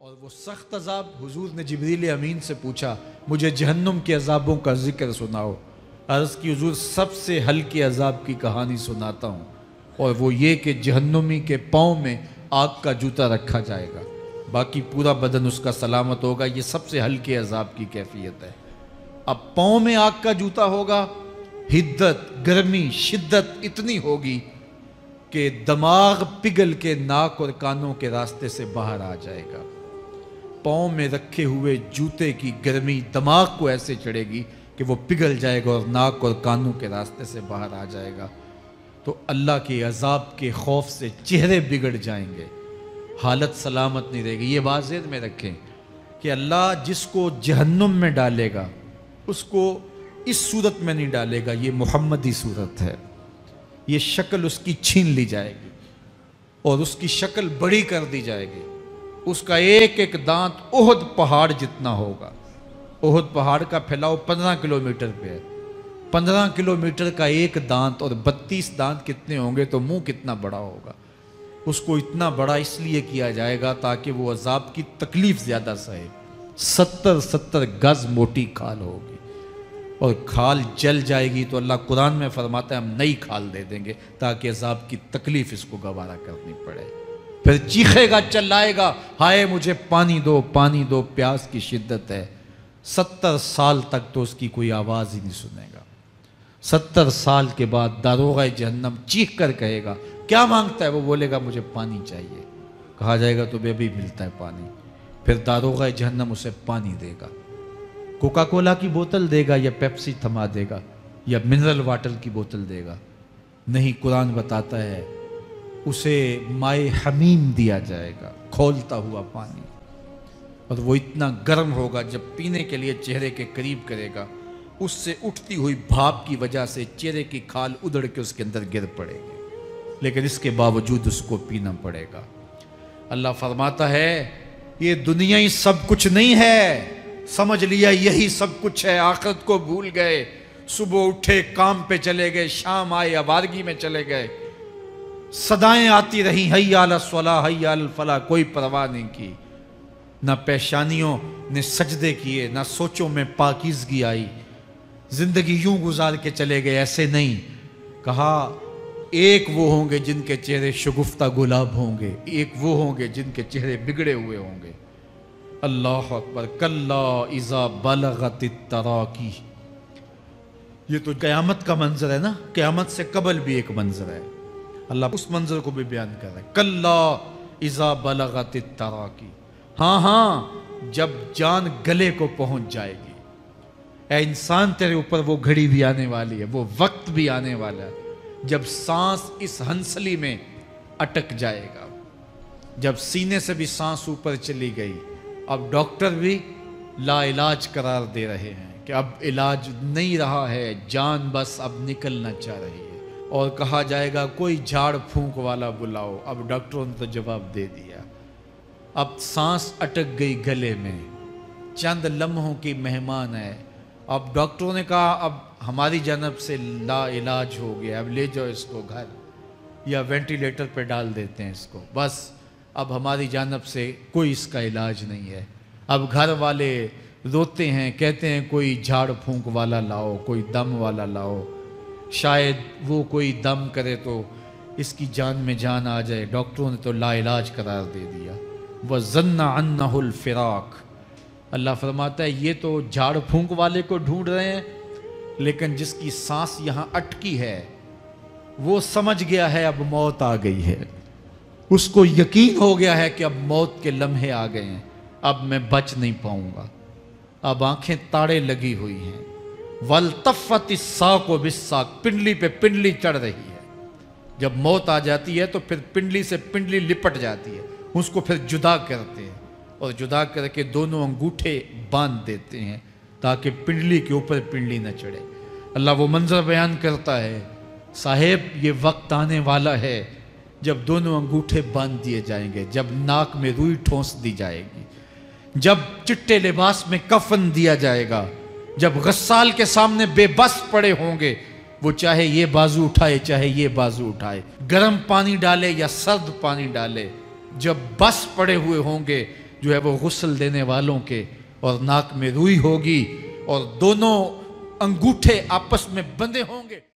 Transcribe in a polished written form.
اور وہ سخت عذاب، حضور نے جبریل امین سے پوچھا مجھے جہنم کے عذابوں کا ذکر سناؤ۔ عرض کی حضور سب سے ہلکے عذاب کی کہانی سناتا ہوں، اور وہ یہ کہ جہنمی کے پاؤں میں آگ کا جوتا رکھا جائے گا، باقی پورا بدن اس کا سلامت ہوگا۔ یہ سب سے ہلکے عذاب کی کیفیت ہے۔ اب پاؤں میں آگ کا جوتا ہوگا، حدت، گرمی، شدت اتنی ہوگی کہ دماغ پگھل کے ناک اور کانوں کے راستے سے باہر آ جائے گا۔ پاؤں میں رکھے ہوئے جوتے کی گرمی دماغ کو ایسے چڑھے گی کہ وہ پگھل جائے گا اور ناک اور کانوں کے راستے سے باہر آ جائے گا۔ تو اللہ کے عذاب کے خوف سے چہرے بگڑ جائیں گے، حالت سلامت نہیں رہے گی۔ یہ بات ذہن میں رکھیں کہ اللہ جس کو جہنم میں ڈالے گا اس کو اس صورت میں نہیں ڈالے گا، یہ محمدی صورت ہے۔ یہ شکل اس کی چھین لی جائے گی اور اس کی شکل بڑی کر دی جائے گی۔ اس کا ایک ایک دانت احد پہاڑ جتنا ہوگا۔ احد پہاڑ کا پھیلاؤ 15 کلومیٹر پہ ہے۔ 15 کلومیٹر کا ایک دانت اور 32 دانت کتنے ہوں گے تو منہ کتنا بڑا ہوگا۔ اس کو اتنا بڑا اس لیے کیا جائے گا تاکہ وہ عذاب کی تکلیف زیادہ سہے۔ 70 گز موٹی کھال ہوگی اور کھال جل جائے گی تو اللہ قرآن میں فرماتا ہے ہم نئی کھال دے دیں گے تاکہ عذاب کی تکلیف اس کو گوارا کرنی پڑے۔ پھر چیخے گا، چلائے گا، ہائے مجھے پانی دو، پانی دو، پیاس کی شدت ہے۔ 70 سال تک تو اس کی کوئی آواز ہی نہیں سنے گا۔ 70 سال کے بعد داروغہ جہنم چیخ کر کہے گا کیا مانگتا ہے؟ وہ بولے گا مجھے پانی چاہیے۔ کہا جائے گا تو بے بھی ملتا ہے پانی۔ پھر داروغہ جہنم اسے پانی دے گا، کوکا کولا کی بوتل دے گا یا پیپسی تھما دے گا یا منرل واٹر کی بوتل دے گا؟ نہیں، قرآن بتاتا ہے اسے مائے حمیم دیا جائے گا، کھولتا ہوا پانی، اور وہ اتنا گرم ہوگا جب پینے کے لیے چہرے کے قریب کرے گا اس سے اٹھتی ہوئی بھاپ کی وجہ سے چہرے کی کھال ادڑ کے اس کے اندر گر پڑے گی، لیکن اس کے باوجود اس کو پینا پڑے گا۔ اللہ فرماتا ہے یہ دنیا ہی سب کچھ نہیں ہے، سمجھ لیا یہی سب کچھ ہے، آخرت کو بھول گئے۔ صبح اٹھے کام پہ چلے گئے، شام آئے آوارگی میں چلے گئے، صدائیں آتی رہیں حی علی الصلاۃ حی علی الفلاح، کوئی پرواہ نہیں کی۔ نہ پیشانیوں نے سجدے کیے، نہ سوچوں میں پاکیزگی آئی، زندگی یوں گزار کے چلے گئے۔ ایسے نہیں، کہا ایک وہ ہوں گے جن کے چہرے شگفتہ گلاب ہوں گے، ایک وہ ہوں گے جن کے چہرے بگڑے ہوئے ہوں گے۔ اللہ اکبر، کلا اذا بلغت التراقی۔ یہ تو قیامت کا منظر ہے نا، قیامت سے قبل بھی ایک منظر ہے، اللہ اس منظر کو بھی بیان کر رہا ہے۔ کلا اذا بلغت التراقی، ہاں جب جان گلے کو پہنچ جائے گی۔ اے انسان تیرے اوپر وہ گھڑی بھی آنے والی ہے، وہ وقت بھی آنے والا ہے جب سانس اس ہنسلی میں اٹک جائے گا، جب سینے سے بھی سانس اوپر چلی گئی۔ اب ڈاکٹر بھی لا علاج قرار دے رہے ہیں کہ اب علاج نہیں رہا ہے، جان بس اب نکلنا چاہ رہی ہے، اور کہا جائے گا کوئی جھاڑ پھونک والا بلاؤ۔ اب ڈاکٹروں نے تو جواب دے دیا، اب سانس اٹک گئی گلے میں، چند لمحوں کی مہمان ہے۔ اب ڈاکٹروں نے کہا اب ہماری جانب سے لا علاج ہو گیا، اب لے جاؤ اس کو گھر یا وینٹیلیٹر پہ ڈال دیتے ہیں اس کو، بس اب ہماری جانب سے کوئی اس کا علاج نہیں ہے۔ اب گھر والے روتے ہیں، کہتے ہیں کوئی جھاڑ پھونک والا لاؤ، کوئی دم والا لاؤ، شاید وہ کوئی دم کرے تو اس کی جان میں جان آ جائے۔ ڈاکٹروں نے تو لا علاج قرار دے دیا۔ وَظَنَّ عَنَّهُ الْفِرَاقُ، اللہ فرماتا ہے یہ تو جھاڑ پھونک والے کو ڈھونڈ رہے ہیں، لیکن جس کی سانس یہاں اٹکی ہے وہ سمجھ گیا ہے اب موت آ گئی ہے، اس کو یقین ہو گیا ہے کہ اب موت کے لمحے آ گئے ہیں، اب میں بچ نہیں پاؤں گا۔ اب آنکھیں تاڑے لگی ہوئی ہیں۔ وَالْتَفَّتِ السَّاقُ بِالسَّاقِ، پنڈلی پہ پنڈلی چڑھ رہی ہے۔ جب موت آ جاتی ہے تو پھر پنڈلی سے پنڈلی لپٹ جاتی ہے، اس کو پھر جدا کرتے ہیں اور جدا کر کے دونوں انگوٹھے باندھ دیتے ہیں تاکہ پنڈلی کے اوپر پنڈلی نہ چڑھے۔ اللہ وہ منظر بیان کرتا ہے صاحب یہ وقت آنے والا ہے جب دونوں انگوٹھے باندھ دیے جائیں گے، جب ناک میں روئی ٹھونس دی جائے گی، جب چٹے لباس میں کفن دیا جائے گا، جب غسال کے سامنے بے بس پڑے ہوں گے، وہ چاہے یہ بازو اٹھائے چاہے یہ بازو اٹھائے، گرم پانی ڈالے یا سرد پانی ڈالے، جب بس پڑے ہوئے ہوں گے جو ہے وہ غسل دینے والوں کے، اور ناک میں روئی ہوگی اور دونوں انگوٹھے آپس میں بندھے ہوں گے۔